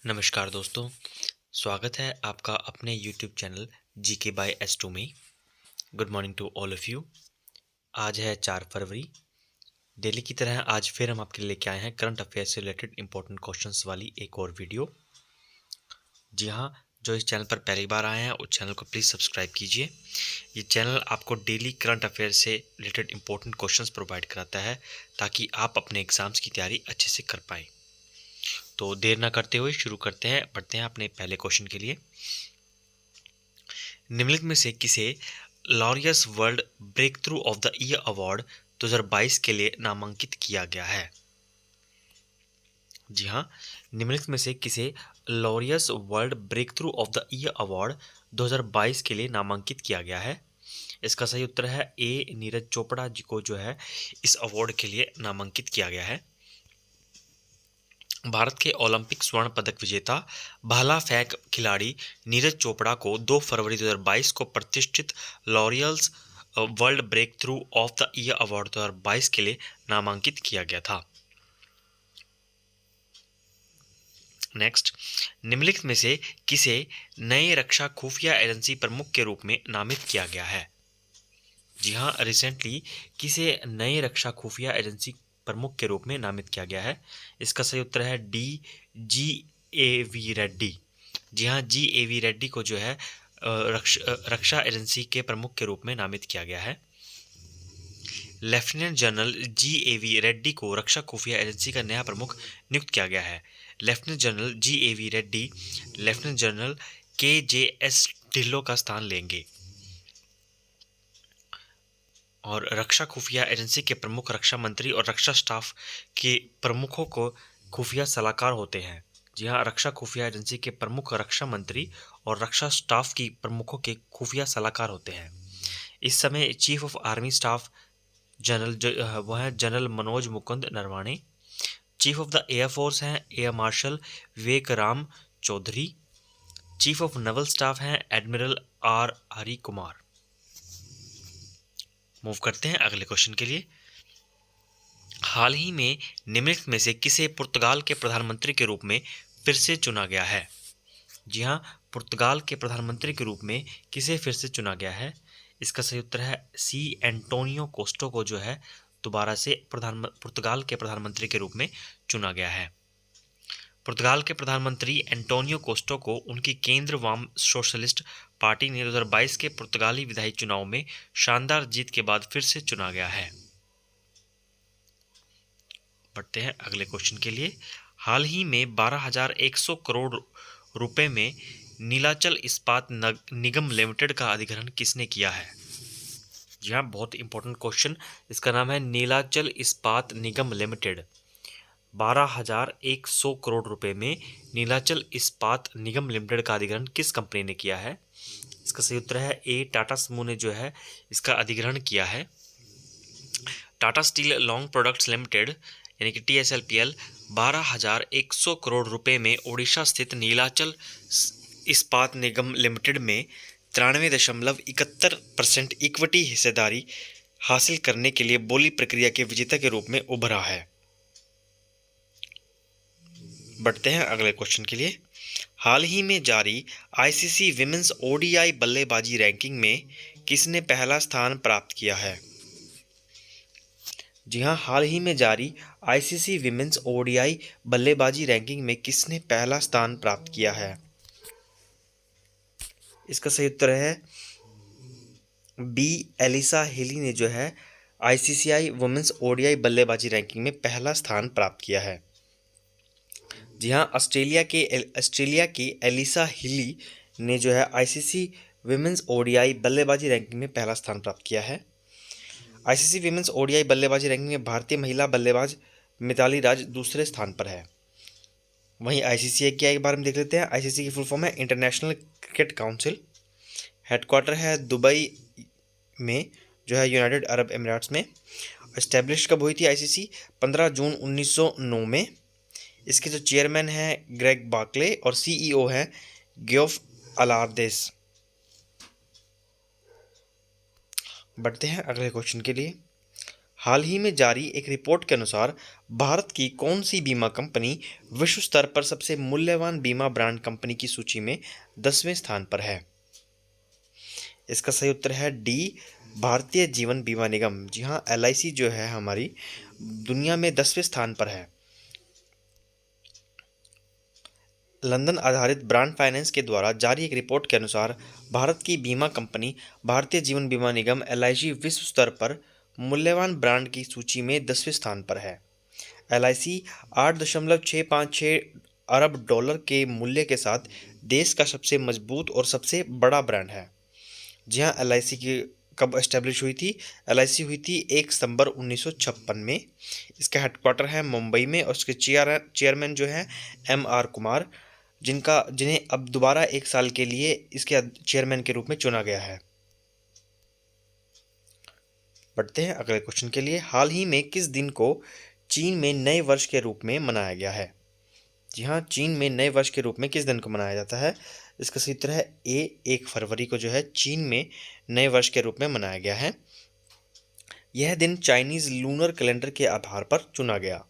नमस्कार दोस्तों, स्वागत है आपका अपने YouTube channel GK by S2 में। Good morning to all of you. आज है 4 फरवरी। डेली की तरह आज फिर हम आपके लिए लेके आए हैं करंट अफेयर से रिलेटेड इंपॉर्टेंट क्वेश्चंस वाली एक और वीडियो। जी हाँ, जो इस चैनल पर पहली बार आए हैं उस चैनल को प्लीज़ सब्सक्राइब कीजिए। ये चैनल आपको डेली करंट अफेयर से रिलेटेड इंपॉर्टेंट क्वेश्चंस प्रोवाइड कराता है ताकि आप अपने एग्जाम्स की तैयारी अच्छे से कर पाएँ। तो देर ना करते हुए शुरू करते हैं, बढ़ते हैं अपने पहले क्वेश्चन के लिए। निम्नलिखित में से किसे Laureus world breakthrough of the year award 2022 के लिए नामांकित किया गया है? जी हाँ, निम्नलिखित में से किसे Laureus world breakthrough of the year award 2022 के लिए नामांकित किया गया है? इसका सही उत्तर है ए, नीरज चोपड़ा जी को जो है इस अवार्ड के लिए नामांकित किया गया है। भारत के ओलंपिक स्वर्ण पदक विजेता भाला फेंक खिलाड़ी नीरज चोपड़ा को 2 फरवरी 2022 को प्रतिष्ठित L'Oreal's world breakthrough of the year award 2022 के लिए नामांकित किया गया था। नेक्स्ट, निम्नलिखित में से किसे नए रक्षा खुफिया एजेंसी प्रमुख के रूप में नामित किया गया है? जी हाँ, रिसेंटली किसे नए रक्षा खुफिया एजेंसी प्रमुख के रूप में नामित किया गया है? इसका सही उत्तर है डी, जी.ए.वी. रेड्डी। जी हाँ, जी.ए.वी. रेड्डी को जो है रक्षा एजेंसी के प्रमुख के रूप में नामित किया गया है। Lieutenant general G A V. रेड्डी को रक्षा खुफिया एजेंसी का नया प्रमुख नियुक्त किया गया है। Lieutenant general G A V. Reddy lieutenant general K J S. Dhillon का स्थान लेंगे और रक्षा खुफिया एजेंसी के प्रमुख रक्षा मंत्री और रक्षा स्टाफ के प्रमुखों को खुफिया सलाहकार होते हैं। जी हाँ, रक्षा खुफिया एजेंसी के प्रमुख रक्षा मंत्री और रक्षा स्टाफ की प्रमुखों के खुफिया सलाहकार होते हैं। इस समय chief of army staff general जो वो है general Manoj Mukund Naravane. Chief of the air force हैं air marshal Vivek Ram Chaudhari. Chief of naval staff हैं एडमिरल आर हरि कुमार। मूव करते हैं अगले क्वेश्चन के लिए। हाल ही में निम्नलिखित में से किसे पुर्तगाल के प्रधानमंत्री के रूप में फिर से चुना गया है? जी हाँ, पुर्तगाल के प्रधानमंत्री के रूप में किसे फिर से चुना गया है? इसका सही उत्तर है सी, एंटोनियो कोस्टा को जो है दोबारा से पुर्तगाल के प्रधानमंत्री के रूप में चुना गया है। पुर्तगाल के प्रधानमंत्री एंटोनियो कोस्टा को उनकी केंद्र वाम सोशलिस्ट पार्टी ने 2022 के पुर्तगाली विधायी चुनाव में शानदार जीत के बाद फिर से चुना गया है। बढ़ते हैं अगले क्वेश्चन के लिए। हाल ही में 12,100 करोड़ रुपए में नीलाचल इस्पात निगम लिमिटेड का अधिग्रहण किसने किया है? जी हाँ, बहुत इंपॉर्टेंट क्वेश्चन। इसका नाम है नीलाचल इस्पात निगम लिमिटेड। 12,100 करोड़ रुपए में नीलाचल इस्पात निगम लिमिटेड का अधिग्रहण किस कंपनी ने किया है? इसका सही उत्तर है ए, टाटा समूह ने जो है इसका अधिग्रहण किया है। Tata steel long products limited यानी कि TSLPL 12,100 करोड़ रुपए में ओडिशा स्थित नीलाचल इस्पात निगम लिमिटेड में 93.71% इक्विटी हिस्सेदारी हासिल करने के लिए बोली प्रक्रिया के विजेता के रूप में उभरा है। बढ़ते हैं अगले क्वेश्चन के लिए। हाल ही में जारी ICC विमेंस ODI बल्लेबाजी रैंकिंग में किसने पहला स्थान प्राप्त किया है? जी हाँ, हाल ही में जारी ICC विमेंस ODI बल्लेबाजी रैंकिंग में किसने पहला स्थान प्राप्त किया है? इसका सही उत्तर है बी, एलिसा हिली ने जो है ICCI वुमेन्स ODI बल्लेबाजी रैंकिंग में पहला स्थान प्राप्त किया है। जी हाँ, ऑस्ट्रेलिया की एलिसा हिली ने जो है ICC विमेंस ODI बल्लेबाजी रैंकिंग में पहला स्थान प्राप्त किया है। ICC विमेंस ODI बल्लेबाजी रैंकिंग में भारतीय महिला बल्लेबाज मिताली राज दूसरे स्थान पर है। वहीं ICCI के बारे में देख लेते हैं। ICC की फुल फॉर्म है इंटरनेशनल क्रिकेट काउंसिल। हेडक्वार्टर है दुबई में जो है यूनाइटेड अरब एमिरेट्स में। इस्टेब्लिश कब हुई थी ICC? 15 जून 1909 में। इसके जो चेयरमैन हैं ग्रेग बार्कले और CEO हैं ग्योफ अलार्देस। बढ़ते हैं अगले क्वेश्चन के लिए। हाल ही में जारी एक रिपोर्ट के अनुसार भारत की कौन सी बीमा कंपनी विश्व स्तर पर सबसे मूल्यवान बीमा ब्रांड कंपनी की सूची में 10वें स्थान पर है? इसका सही उत्तर है डी, भारतीय जीवन बीमा निगम। जी हाँ, एलआईसी जो है हमारी दुनिया में 10वें स्थान पर है। लंदन आधारित ब्रांड फाइनेंस के द्वारा जारी एक रिपोर्ट के अनुसार भारत की बीमा कंपनी भारतीय जीवन बीमा निगम एलआईसी विश्व स्तर पर मूल्यवान ब्रांड की सूची में 10वें स्थान पर है। एलआईसी 8.656 अरब डॉलर के मूल्य के साथ देश का सबसे मजबूत और सबसे बड़ा ब्रांड है। जी हाँ, एलआईसी की कब एस्टेब्लिश हुई थी? एलआईसी हुई थी 1 सितंबर 1956 में। इसका हेडक्वार्टर है मुंबई में और उसके चेयरमैन जो है एम आर कुमार, जिन्हें अब दोबारा 1 साल के लिए इसके चेयरमैन के रूप में चुना गया है। बढ़ते हैं अगले क्वेश्चन के लिए। हाल ही में किस दिन को चीन में नए वर्ष के रूप में मनाया गया है? जी हाँ, चीन में नए वर्ष के रूप में किस दिन को मनाया जाता है? इसका सही उत्तर है ए, 1 फरवरी को जो है चीन में नए वर्ष के रूप में मनाया गया है। यह दिन चाइनीज लूनर कैलेंडर के आधार पर चुना गया।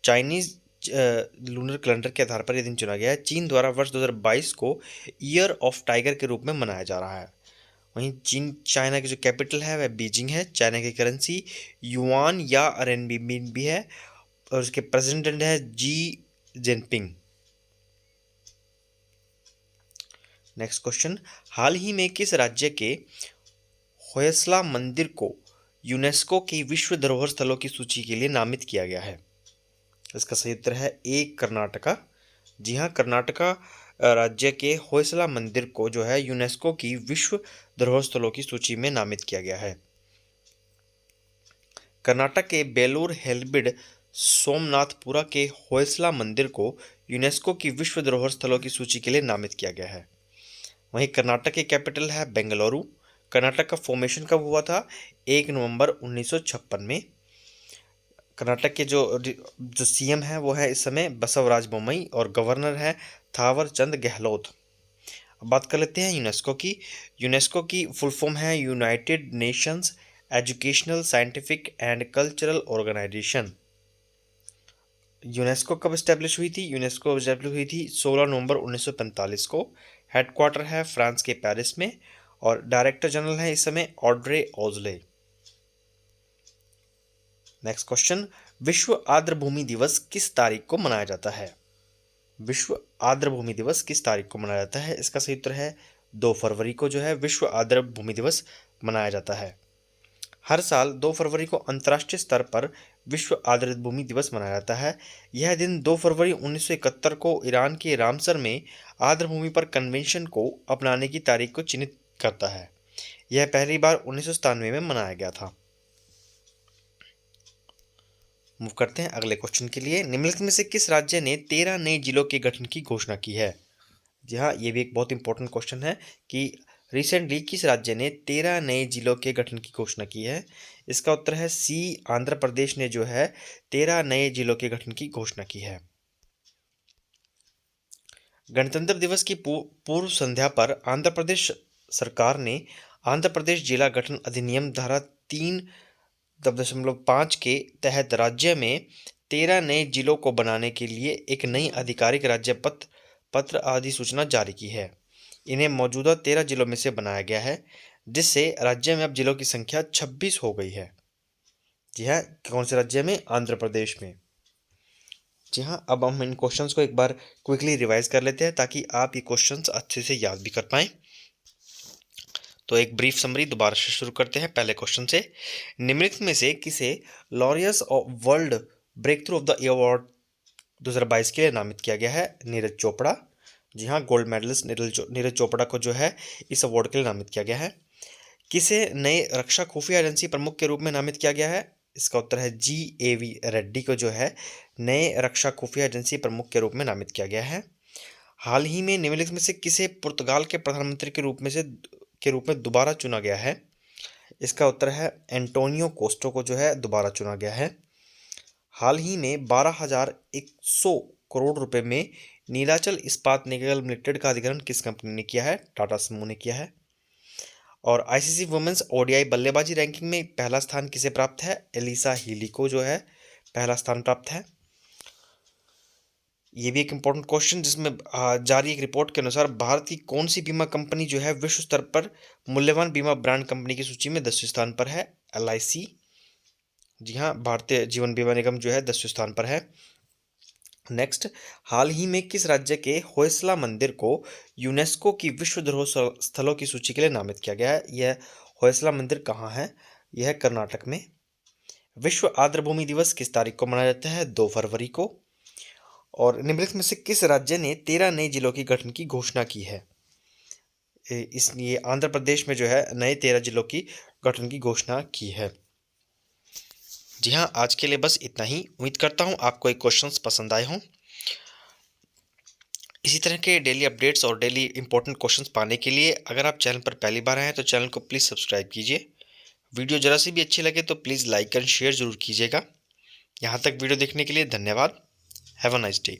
चाइनीज लूनर कैलेंडर के आधार पर यह दिन चुना गया है। चीन द्वारा वर्ष 2022 को ईयर ऑफ टाइगर के रूप में मनाया जा रहा है। वहीं चाइना की जो कैपिटल है वह बीजिंग है। चाइना की करेंसी युआन या आरएनबी भी है और उसके प्रेसिडेंट है जी जिनपिंग। नेक्स्ट क्वेश्चन, हाल ही में किस राज्य के होयसला मंदिर को यूनेस्को की विश्व धरोहर स्थलों की सूची के लिए नामित किया गया है? इसका सही उत्तर है ए, कर्नाटका। जी हाँ, कर्नाटका राज्य के होयसला मंदिर को जो है यूनेस्को की विश्व धरोहर स्थलों की सूची में नामित किया गया है। कर्नाटक के बेलूर हेलबिड सोमनाथपुरा के होयसला मंदिर को यूनेस्को की विश्व धरोहर स्थलों की सूची के लिए नामित किया गया है। वहीं कर्नाटक की कैपिटल है बेंगलुरु। कर्नाटक का फॉर्मेशन कब हुआ था? 1 नवंबर 1956 में। कर्नाटक के जो सीएम है वो है इस समय बसवराज बोम्मई और गवर्नर है थावर चंद गहलोत। अब बात कर लेते हैं यूनेस्को की। यूनेस्को की फुल फॉर्म है United Nations educational, scientific and cultural organisation. UNESCO कब स्टैब्लिश हुई थी? यूनेस्को स्टैब्लिश हुई थी 16 नवंबर 1945 को। हेडक्वार्टर है फ्रांस के पेरिस में और डायरेक्टर जनरल है इस समय ऑड्रे ऑजले। नेक्स्ट क्वेश्चन, विश्व आर्द्रभूमि दिवस किस तारीख को मनाया जाता है? विश्व आर्द्रभूमि दिवस किस तारीख को मनाया जाता है? इसका सही उत्तर है 2 फरवरी को जो है विश्व आर्द्रभूमि दिवस मनाया जाता है। हर साल 2 फरवरी को अंतर्राष्ट्रीय स्तर पर विश्व आर्द्रभूमि दिवस मनाया जाता है। यह दिन 2 फरवरी 1971 को ईरान के रामसर में आर्द्रभूमि पर कन्वेंशन को अपनाने की तारीख को चिन्हित करता है। यह पहली बार 1997 में मनाया गया था। मूव करते हैं अगले क्वेश्चन के लिए। निम्नलिखित में से किस राज्य ने 13 नए जिलों के गठन की घोषणा की है? जी हाँ, ये भी एक बहुत इंपॉर्टेंट क्वेश्चन है कि रिसेंटली किस राज्य ने 13 नए जिलों के गठन की घोषणा की है? इसका उत्तर है सी, आंध्र प्रदेश ने जो है 13 नए जिलों के गठन की घोषणा की है। गणतंत्र दिवस की पूर्व संध्या पर आंध्र प्रदेश सरकार ने आंध्र प्रदेश जिला गठन अधिनियम धारा 3.5 के तहत राज्य में 13 नए जिलों को बनाने के लिए एक नई आधिकारिक राज्य पत्र अधिसूचना जारी की है। इन्हें मौजूदा 13 जिलों में से बनाया गया है, जिससे राज्य में अब जिलों की संख्या 26 हो गई है। जी हाँ, कौन से राज्य में? आंध्र प्रदेश में। जी हाँ, अब हम इन क्वेश्चंस को एक बार क्विकली रिवाइज कर लेते हैं ताकि आप ये क्वेश्चंस अच्छे से याद भी कर पाएं। तो एक ब्रीफ समरी दोबारा से शुरू करते हैं पहले क्वेश्चन से। निम्नलिखित में से किसे Laureus of world breakthrough of the award 2022 के लिए नामित किया गया है? नीरज चोपड़ा। जी हाँ, गोल्ड मेडलिस्ट नीरज चोपड़ा को जो है इस अवार्ड के लिए नामित किया गया है। किसे नए रक्षा खुफिया एजेंसी प्रमुख के रूप में नामित किया गया है? इसका उत्तर है GAV रेड्डी को जो है नए रक्षा खुफिया एजेंसी प्रमुख के रूप में नामित किया गया है। हाल ही में निम्नलिखित में से किसे पुर्तगाल के प्रधानमंत्री के रूप में दोबारा चुना गया है? इसका उत्तर है एंटोनियो कोस्टा को जो है दोबारा चुना गया है। हाल ही में 12,100 करोड़ रुपए में नीलाचल इस्पात निगम लिमिटेड का अधिग्रहण किस कंपनी ने किया है? टाटा समूह ने किया है। और आईसीसी वुमेन्स ओडीआई बल्लेबाजी रैंकिंग में पहला स्थान किसे प्राप्त है? एलिसा हीली को जो है पहला स्थान प्राप्त है। ये भी एक इम्पोर्टेंट क्वेश्चन, जिसमें जारी एक रिपोर्ट के अनुसार भारत की कौन सी बीमा कंपनी जो है विश्व स्तर पर मूल्यवान बीमा ब्रांड कंपनी की सूची में 10वें स्थान पर है? एलआईसी। जी हाँ, भारतीय जीवन बीमा निगम जो है 10वें स्थान पर है। नेक्स्ट, हाल ही में किस राज्य के होयसला मंदिर को यूनेस्को की विश्व धरोहर स्थलों की सूची के लिए नामित किया गया है? यह होयसला मंदिर कहाँ है? यह है कर्नाटक में। विश्व आर्द्रभूमि दिवस किस तारीख को मनाया जाता है? 2 फरवरी को। और निम्नलिखित में से किस राज्य ने 13 नए जिलों की गठन की घोषणा की है? इसलिए आंध्र प्रदेश में जो है नए 13 जिलों की गठन की घोषणा की है। जी हाँ, आज के लिए बस इतना ही। उम्मीद करता हूँ आपको ये क्वेश्चंस पसंद आए हों। इसी तरह के डेली अपडेट्स और डेली इंपॉर्टेंट क्वेश्चंस पाने के लिए अगर आप चैनल पर पहली बार आए हैं तो चैनल को प्लीज़ सब्सक्राइब कीजिए। वीडियो ज़रा सी भी अच्छी लगे तो प्लीज़ लाइक एंड शेयर ज़रूर कीजिएगा। यहाँ तक वीडियो देखने के लिए धन्यवाद। Have a nice day.